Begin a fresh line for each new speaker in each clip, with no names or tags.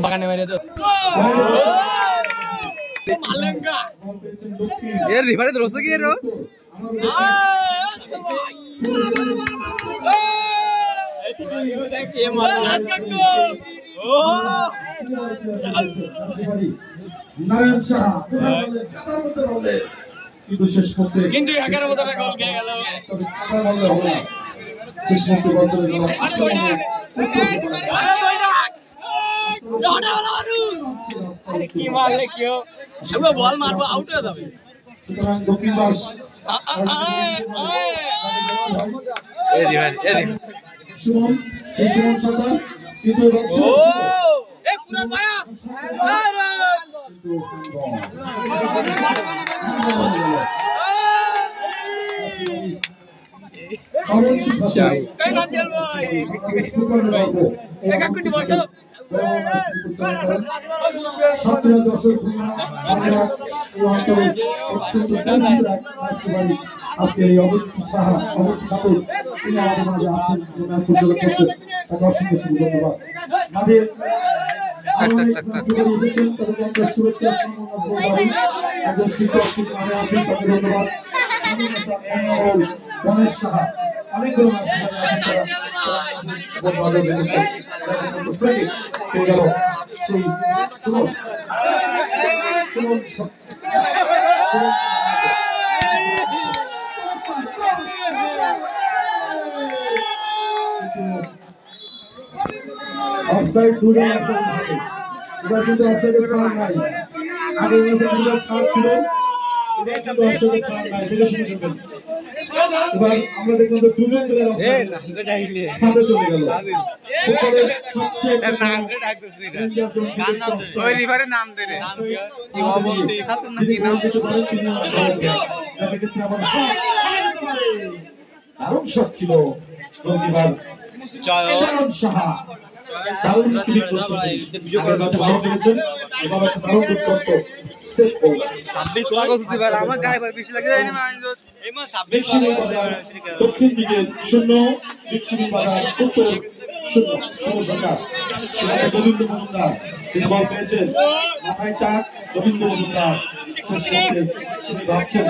বাগানে বাইরে তো এর রিভারে তো রসে কি এর কিন্তু 11 মতো গোল খেয়ে গেল শেষ মুহূর্তে কি মারলে কেউ বল মারবো আউট হয়ে যাবে আজকে এই অবৈধ সাহা অবৈধ ঠাকুর তিনি আমাদের মাঝে আছেন ধন্যবাদ আমাদের শুভেচ্ছা একজন শিক্ষক ধন্যবাদ গণেশ সাহা অনেক অফসাইড দূরে এবার কিন্তু অফসাইডের ছাড় নাই আগে ছাড় ছিল এবার কিন্তু অফসাইডের ছাড় নাই এবার আমরা দেখলাম যে দুজন চলে গেল দারুণ শট ছিল সাহা দক্ষিণ দিকে 0 উত্তর 0 গোবিন্দ মজুমদার তিনি বল পেয়েছেন মাথায় টাক গোবিন্দ মজুমদার ভাবছেন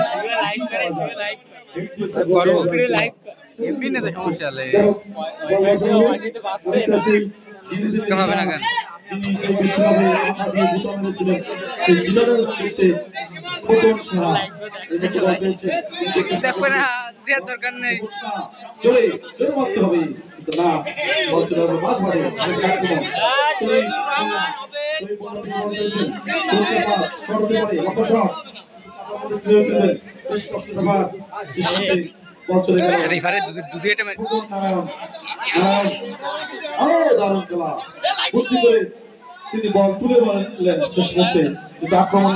দরকার নেই
তিনি বল তুলে বলেন শেষ মুহূর্তে কিন্তু আক্রমণ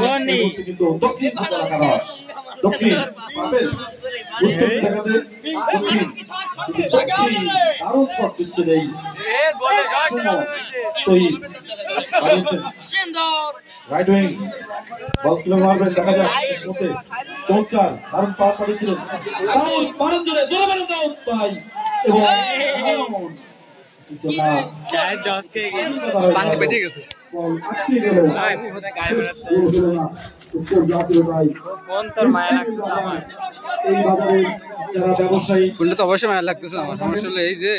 কিন্তু দক্ষিণ দক্ষিণ দারুণ শট দিচ্ছেন এই রাইট উইং বল তুলে মারবেন দেখা যাক শেষ মুহূর্তে চমৎকার দারুণ পাওয়ার পাঠিয়েছিলেন এবং
অবশ্যই মায়া লাগতেছে আমার সমস্যা এই যে